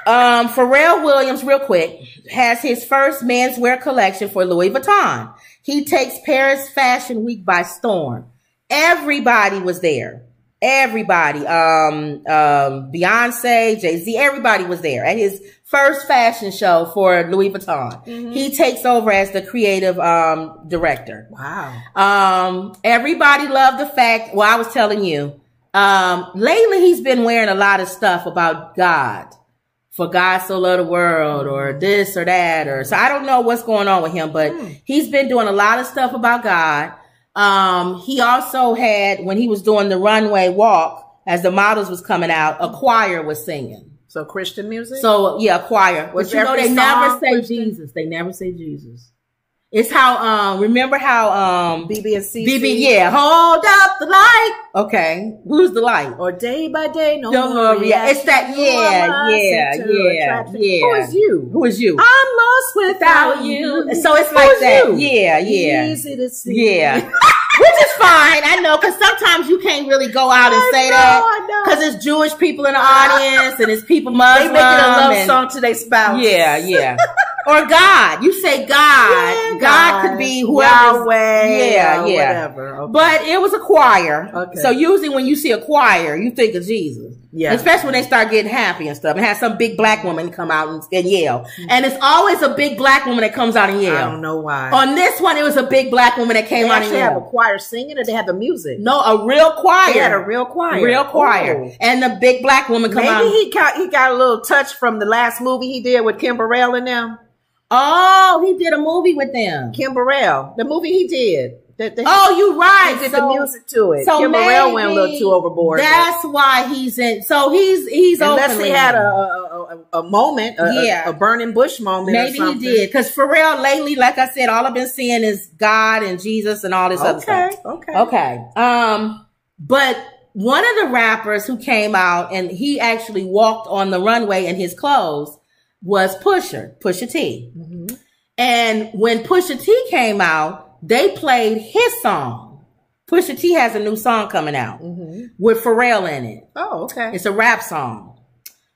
Pharrell Williams, real quick, has his first menswear collection for Louis Vuitton. He takes Paris Fashion Week by storm. Everybody was there. Everybody. Beyonce, Jay-Z, everybody was there at his first fashion show for Louis Vuitton. He takes over as the creative director. Wow. Everybody loved the fact, well, I was telling you, lately he's been wearing a lot of stuff about God. For God so loved the world, or this or that, or so I don't know what's going on with him, but he's been doing a lot of stuff about God. He also had, when he was doing the runway walk, as the models was coming out, a choir was singing. So Christian music? So yeah, a choir. But you know, they never say Jesus. They never say Jesus. It's how, remember how, BB and CC? BB, yeah, hold up the light. Okay. Who's the light? Or day by day, no more. Yeah, it's that, yeah. Who is you? Who is you? I'm lost without you. So it's like that. You? Yeah. Easy to see. Yeah. Which is fine. I know, because sometimes you can't really go out and say that. Because it's Jewish people in the audience and it's people Muslim. They make it a love song to their spouse. Yeah. Or God. You say God. Yeah, God could be whoever. Yahweh. Whatever. Okay. But it was a choir. Okay. So usually when you see a choir, you think of Jesus. Yeah. Especially when they start getting happy and stuff. And have some big black woman come out and yell. And it's always a big black woman that comes out and yell. I don't know why. On this one, it was a big black woman that came out and yelled. They have a choir singing, or they have the music? No, a real choir. They had a real choir. Real choir. Ooh. And the big black woman come out. Maybe he got a little touch from the last movie he did with Kim Burrell and them. Oh, he did a movie with them. Kim Burrell. The movie he did. Oh, you're right. He did the music to it. So Kim Burrell went a little too overboard. That's why he's in. So he's unless he had a moment, a burning bush moment. Maybe he did, because Pharrell lately, like I said, all I've been seeing is God and Jesus and all this other stuff. Okay. But one of the rappers who came out and he actually walked on the runway in his clothes was Pusha T. And when Pusha T came out, they played his song. Pusha T has a new song coming out with Pharrell in it. Oh, okay. It's a rap song.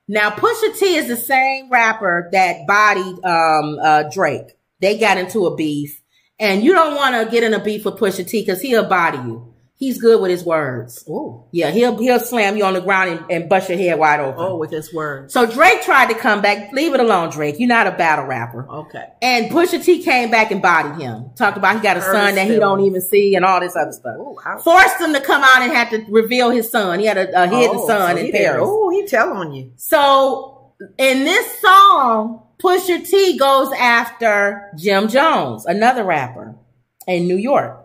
Now, Pusha T is the same rapper that bodied Drake. They got into a beef. And you don't want to get in a beef with Pusha T because he'll body you. He's good with his words. Ooh. Yeah, he'll slam you on the ground and bust your head wide open. Oh, with his words. So Drake tried to come back. Leave it alone, Drake. You're not a battle rapper. Okay. And Pusha T came back and bodied him. Talked about he got a son that he don't even see and all this other stuff. Ooh, forced him to come out and had to reveal his son. He had a hidden son in Paris. Oh, he tell on you. So in this song, Pusha T goes after Jim Jones, another rapper in New York.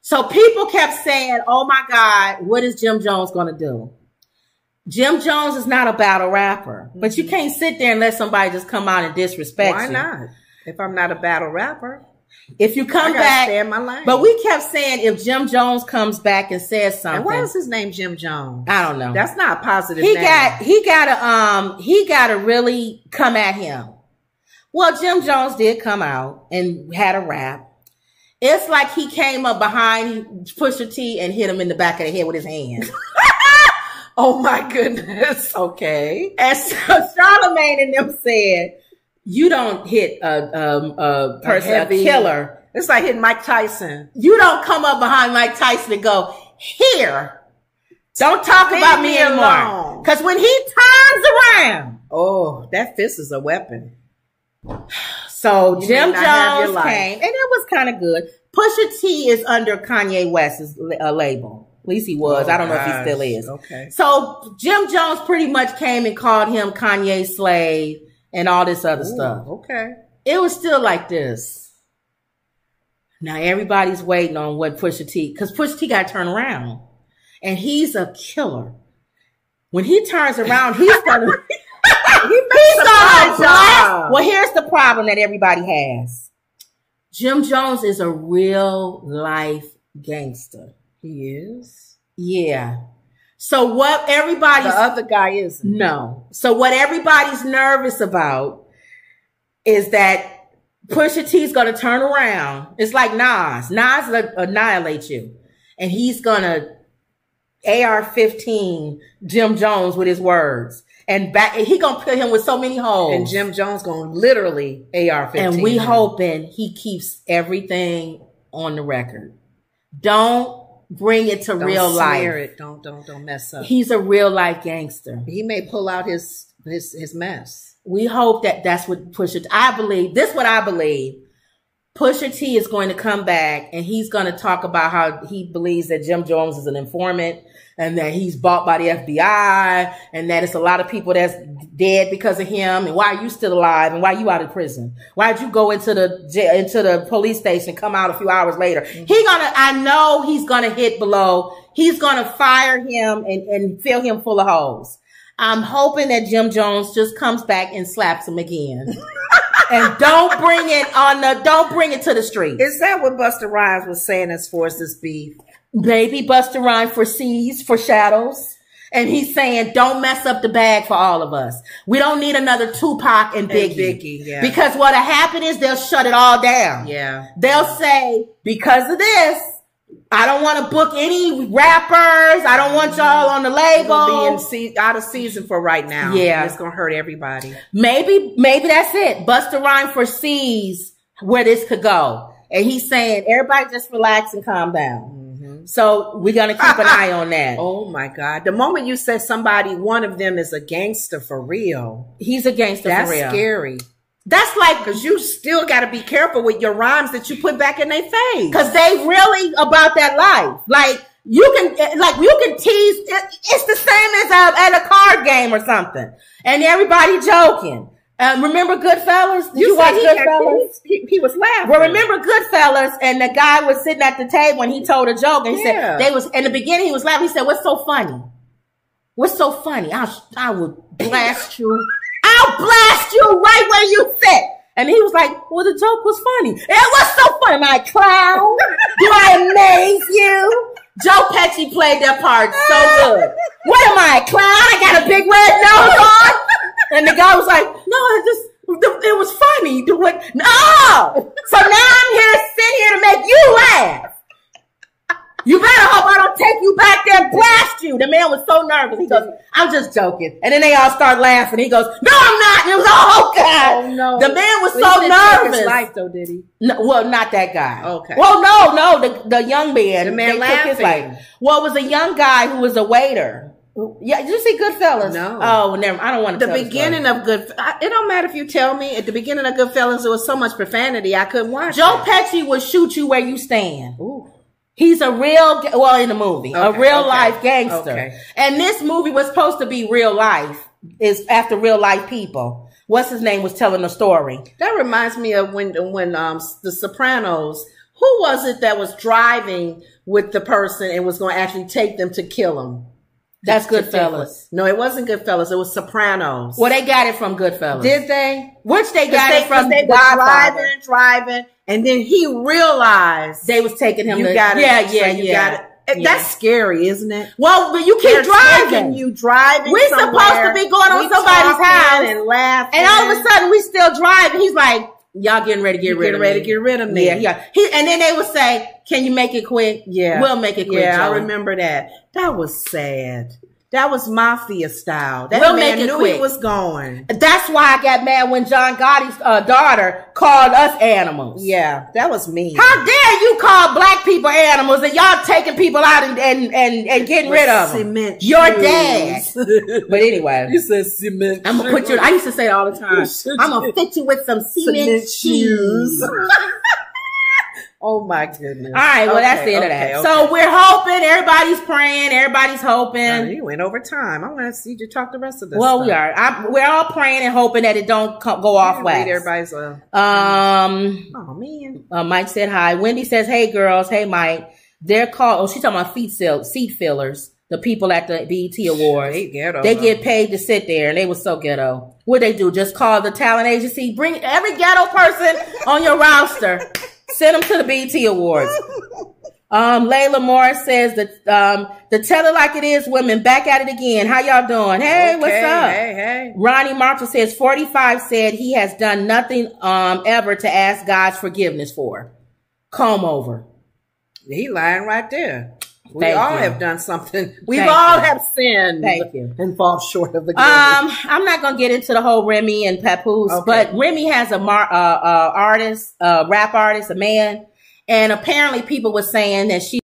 So people kept saying, oh my God, what is Jim Jones going to do? Jim Jones is not a battle rapper, but you can't sit there and let somebody just come out and disrespect you. Why not? If I'm not a battle rapper. If you come back, stay in my lane. But we kept saying if Jim Jones comes back and says something. And why is his name Jim Jones? I don't know. That's not a positive name. He gotta really come at him. Well, Jim Jones did come out and had a rap. It's like he came up behind Pusha T and hit him in the back of the head with his hand. Oh my goodness. Okay. And so Charlamagne and them said, you don't hit a person, a killer. It's like hitting Mike Tyson. You don't come up behind Mike Tyson and go, here, don't talk about me anymore. Because when he turns around. Oh, that fist is a weapon. So Jim Jones came, and it was kind of good. Pusha T is under Kanye West's label. At least he was. I don't know if he still is. Okay. So Jim Jones pretty much came and called him Kanye's slave and all this other stuff. Okay. It was still like this. Now everybody's waiting on what Pusha T, because Pusha T got to turn around. And he's a killer. When he turns around, he's gonna... Well, here's the problem that everybody has. Jim Jones is a real life gangster. He is? Yeah. So what everybody's... The other guy isn't. No. So what everybody's nervous about is that Pusha T's going to turn around. It's like Nas. Nas will annihilate you. And he's going to AR-15 Jim Jones with his words. And he gonna put him with so many holes. And Jim Jones gonna literally AR-15. And we hoping he keeps everything on the record. Don't bring it to real life. It. Don't mess up. He's a real life gangster. He may pull out his mess. We hope that's what Pusha T. I believe this. What I believe. Pusha T is going to come back and he's going to talk about how he believes that Jim Jones is an informant and that he's bought by the FBI and that it's a lot of people that's dead because of him. And why are you still alive? And why are you out of prison? Why did you go into the police station, come out a few hours later? I know he's going to hit below. He's going to fire him and fill him full of holes. I'm hoping that Jim Jones just comes back and slaps him again. And don't bring it to the street. Is that what Busta Rhymes was saying as far as this beef? Maybe Busta Rhymes foreshadows. And he's saying, don't mess up the bag for all of us. We don't need another Tupac and Biggie. Yeah. Because what'll happen is they'll shut it all down. Yeah. They'll say, because of this, I don't want to book any rappers. I don't want y'all on the label. Be out of season for right now. Yeah. It's going to hurt everybody. Maybe that's it. Busta Rhymes foresees where this could go. And he's saying, everybody just relax and calm down. So we're going to keep an eye on that. Oh my God. The moment you said one of them is a gangster for real. He's a gangster for real. That's scary. That's like, because you still got to be careful with your rhymes that you put back in their face. Because they really about that life. Like you can tease. It's the same as at a card game or something, and everybody joking. Remember Goodfellas? Did you watch Goodfellas? He was laughing. Well, remember Goodfellas, and the guy was sitting at the table and he told a joke and he said in the beginning he was laughing. He said, "What's so funny? What's so funny? I would blast you." I'll blast you right where you sit. And he was like, well, the joke was funny. It was so funny, my clown. Do I amaze you? Joe Pesci played that part so good. What am I, a clown? I got a big red nose on? And the guy was like, no, it was funny. No! So now I'm sitting here to make you laugh. You better hope I don't take you back there and blast you. The man was so nervous. He goes, I'm just joking. And then they all start laughing. He goes, no, I'm not. And it was all God. Oh, no. The man was so nervous. Took his life, though, did he? No, well, not that guy. Okay. Well, no. The young man. The man laughing. Took his life. Well, it was a young guy who was a waiter. Yeah, did you see Goodfellas? No. Oh, never. I don't want to. The beginning of Goodfellas. It don't matter if you tell me. At the beginning of Goodfellas, there was so much profanity I couldn't watch. Joe Pesci would shoot you where you stand. Ooh. He's in the movie, a real life gangster. Okay. And this movie was supposed to be real life. It's after real life people. What's his name was telling the story. That reminds me of when The Sopranos. Who was it that was driving with the person and was going to actually take them to kill them? That's Goodfellas. No, it wasn't Goodfellas. It was Sopranos. Well, they got it from Goodfellas. Did they? Which they got it from they were driving, and then he realized they was taking him. You got it. That's scary, isn't it? Well, but you keep driving. You driving. We're supposed to be going on somebody's house and laughing, and all of a sudden we still driving. He's like, "Y'all getting ready to get rid of me? Ready to get rid of me?" Yeah. And then they would say, "Can you make it quick?" Yeah, we'll make it quick. Yeah, Joey. I remember that. That was sad. That was mafia style. That we'll man make it knew quick. He was going. That's why I got mad when John Gotti's daughter called us animals. Yeah, that was mean. How dare you call black people animals and y'all taking people out and getting rid of them? Cement Your shoes. Dad. But anyway. You said cement I'm going to put you, I used to say it all the time. I'm going to fit you with some cement shoes. Oh my goodness. All right, well, that's the end of that. So we're hoping, everybody's praying, everybody's hoping. You went over time. I want to see you talk the rest of this. Well, stuff. we are. We're all praying and hoping that it don't go off wax. Everybody's oh man. Mike said hi. Wendy says, hey girls, hey Mike. They're called, she's talking about seat fillers. The people at the BET Awards. They ghetto. They get paid to sit there and they was so ghetto. What they do? Just call the talent agency. Bring every ghetto person on your roster. Send them to the BET Awards. Layla Morris says that the Tell It Like It Is women back at it again. How y'all doing? Hey, what's up? Hey. Ronnie Marshall says 45 said he has done nothing ever to ask God's forgiveness for. Comb over. He lying right there. We all have done something. We've all have sinned. Thank you. And fall short of the glory. I'm not gonna get into the whole Remy and Papoose, but Remy has a rap artist, a man, and apparently people were saying that she